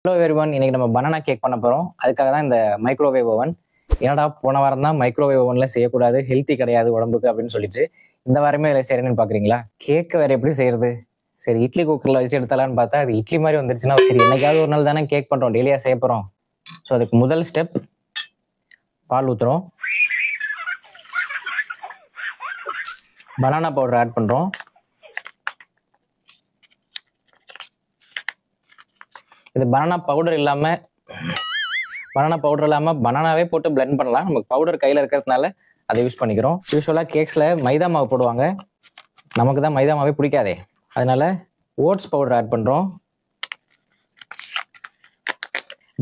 Hello everyone, இன்னைக்கு நம்ம banana cake பண்ண போறோம். அதுக்காக தான் இந்த மைக்ரோவேவ் ஓவன். என்னடா போன வாரம் தான் மைக்ரோவேவ் ஓவன்ல செய்யக்கூடாது, ஹெல்த்தி கிடையாது உடம்புக்கு அப்படின்னு சொல்லிட்டு இந்த வாரமே இதில் செய்யறேன்னு பாக்குறீங்களா? கேக்கு வேற எப்படி செய்யறது? சரி, இட்லி குக்கர்ல வச்சு எடுத்தலான்னு பார்த்தா அது இட்லி மாதிரி வந்துருச்சுன்னா சரி, என்னைக்காவது ஒரு நாள் தானே கேக் பண்றோம், டெய்லியா செய்ய போறோம். ஸோ அதுக்கு முதல் ஸ்டெப், பால் ஊத்துறோம், பனானா பவுடர் ஆட் பண்றோம், இது பனானா பவுடர் இல்லாம பனானாவே போட்டு பிளெண்ட் பண்ணலாம். நமக்கு பவுடர் கையில இருக்கிறதுனால அதை யூஸ் பண்ணிக்கிறோம். யூஸ்வலா கேக்ஸ்ல மைதா மாவு போடுவாங்க, நமக்கு தான் மைதா மாவே பிடிக்காதே, அதனால ஓட்ஸ் பவுடர் ஆட் பண்றோம்,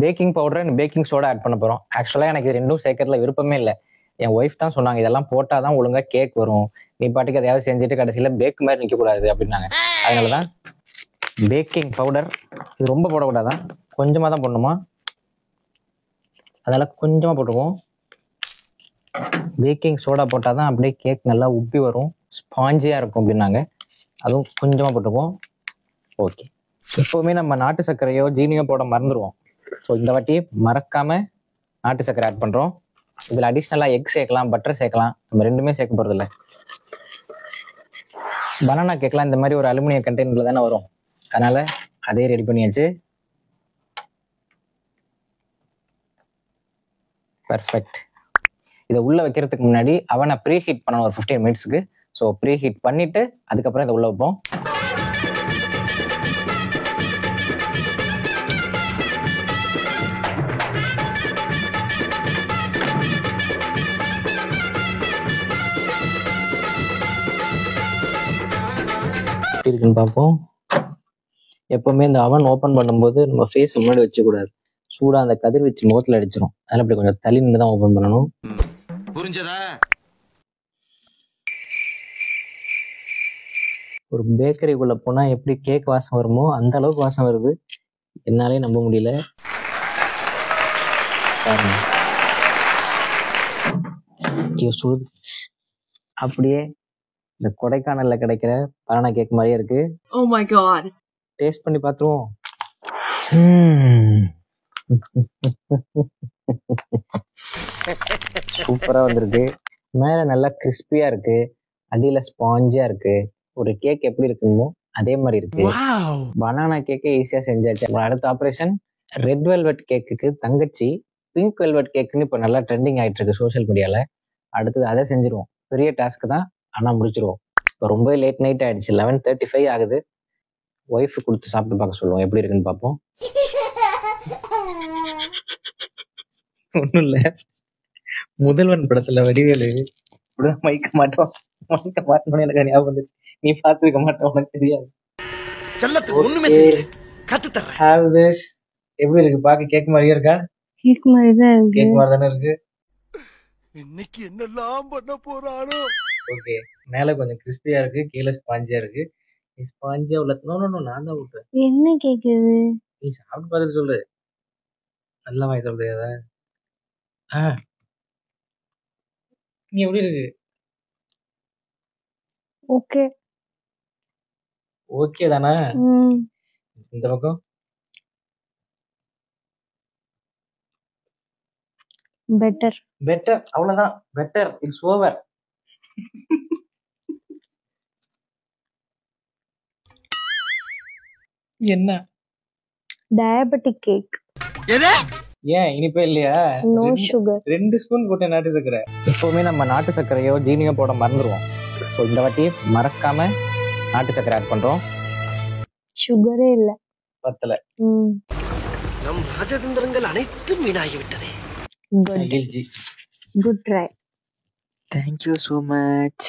baking powder and baking soda add பண்ண போறோம். ஆக்சுவலா எனக்கு ரெண்டும் சேர்க்கறதுல விருப்பமே இல்லை. என் ஒய்ஃப் தான் சொன்னாங்க, இதெல்லாம் போட்டாதான் ஒழுங்கா கேக் வரும், நீ பாட்டுக்கு எதையாவது செஞ்சுட்டு கடைசியில பேக் மாதிரி நிக்க கூடாது அப்படின்னாங்க. அதனாலதான் பேக்கிங் பவுடர், இது ரொம்ப போடக்கூடாதான், கொஞ்சமா தான் போடணுமா, அதனால கொஞ்சமா போட்டுக்குவோம். பேக்கிங் சோடா போட்டாதான் அப்படியே கேக் நல்லா உப்பி வரும், ஸ்பாஞ்சியா இருக்கும் அப்படின்னாங்க, அதுவும் கொஞ்சமா போட்டுக்குவோம். ஓகே, எப்பவுமே நம்ம நாட்டு சர்க்கரையோ ஜீனியோ போட மறந்துடுவோம். ஸோ இந்த வாட்டி மறக்காம நாட்டு சர்க்கரை ஆட் பண்றோம். இதுல அடிஷ்னலா எக் சேர்க்கலாம், பட்டர் சேர்க்கலாம், நம்ம ரெண்டுமே சேர்க்க போறது இல்லை. பனானா கேக்லாம் இந்த மாதிரி ஒரு அலுமினியம் கண்டெய்னர்ல தானே வரும், அதனால அதே ரெடி பண்ணியாச்சு. பர்ஃபெக்ட். இதை உள்ள வைக்கிறதுக்கு முன்னாடி அவனை ப்ரீ ஹீட் பண்ணணும் ஒரு 15 மினிட்ஸ்க்கு. ஸோ ப்ரீ ஹீட் பண்ணிட்டு அதுக்கப்புறம் இதை உள்ள வைப்போம். எப்படி இருக்குன்னு பார்ப்போம். எப்பவுமே இந்த அவன் ஓப்பன் பண்ணும்போது நம்ம ஃபேஸ் முன்னாடி வச்சக்கூடாது, சூடா அந்த கதிர்வீச்சு முகத்துல அடிச்சிடும், அதனால இப்படி கொஞ்சம் தள்ளி நின்று தான் ஓப்பன் பண்ணணும். புரிஞ்சதா? ஒரு பேக்கரிக்குள்ள போனா எப்படி கேக் வாசம் வருமோ அந்த அளவுக்கு வாசம் வருது, என்னாலே நம்ப முடியல. அப்படியே இந்த கொடைக்கானல்ல கிடைக்கிற பனானா கேக் மாதிரியே இருக்கு. Oh my god. டேஸ்ட் பண்ணி பார்த்துருவோம். சூப்பரா வந்திருக்கு. மேல நல்லா கிறிஸ்பியா இருக்கு, அடியில ஸ்பாஞ்சியா இருக்கு. ஒரு கேக் எப்படி இருக்குமோ அதே மாதிரி இருக்கு. பனானா கேக்கே ஈஸியா செஞ்சாச்சு. அடுத்த ஆபரேஷன் ரெட் வெல்வெட் கேக்குக்கு தங்கச்சி பிங்க் வெல்வெட் கேக்குன்னு இப்ப நல்லா ட்ரெண்டிங் ஆயிட்டு இருக்கு சோசியல் மீடியால. அடுத்தது அதை செஞ்சிருவோம். பெரிய டாஸ்க் தான், ஆனா முடிச்சிருவோம். இப்போ ரொம்ப லேட் நைட் ஆயிடுச்சு, 11:35 ஆகுது. ஒய்ஃப் கொடுத்து சாப்பிட்டு பார்க்க சொல்லுவோம், எப்படி இருக்குன்னு பார்ப்போம். ஒன்றும் இல்லை, முதல்வன் படத்துல வடிவேலு மைக்க மாட்டோம், மைக்க மாட்டோம்னு எனக்கு ஞாபகம் வந்துச்சு. நீ பார்த்துருக்க மாட்டோம், உனக்கு தெரியாது. எப்படி இருக்கு? பார்க்க கேக் மாதிரியே இருக்கா? கேக் மாதிரி தான் இருக்கு. கேக் மாதிரி தானே இருக்கு. இன்னைக்கு என்னெல்லாம் பண்ண போறானோ. ஓகே, மேல கொஞ்சம் கிறிஸ்பியா இருக்கு, கீழே ஸ்பாஞ்சியா இருக்கு. நீ ஸ்பாஞ்சியா உள்ள நான் தான் விட்டுறேன். என்ன கேக் இது? நீ சாப்பிட்டு பார்த்துட்டு சொல்லு, நல்லா வாங்கி சொல்றியாத. நீ எப்படி இருக்கு? ஓகே. ஓகே தானே? இந்த பக்கம் பெட்டர். பெட்டர், அவ்வளவுதான். Better, it's over. என்ன டயபெட்டிக் கேக்? ஏன் இனிப்பே இல்லையா? No sugar. 2 ஸ்பூன் போட்ட நாட்டு சர்க்கரை. எப்பவுமே நம்ம நாட்டு சர்க்கரையோ ஜீனியோ போட மறந்துடுவோம். ஸோ இந்த வாட்டி மறக்காம நாட்டு சர்க்கரை ஆட் பண்றோம். சுகரே இல்ல, பத்தல. நம் ராஜதந்திரங்கள் அனைத்தும் வீணாகிவிட்டதே. Good try. Thank you so much.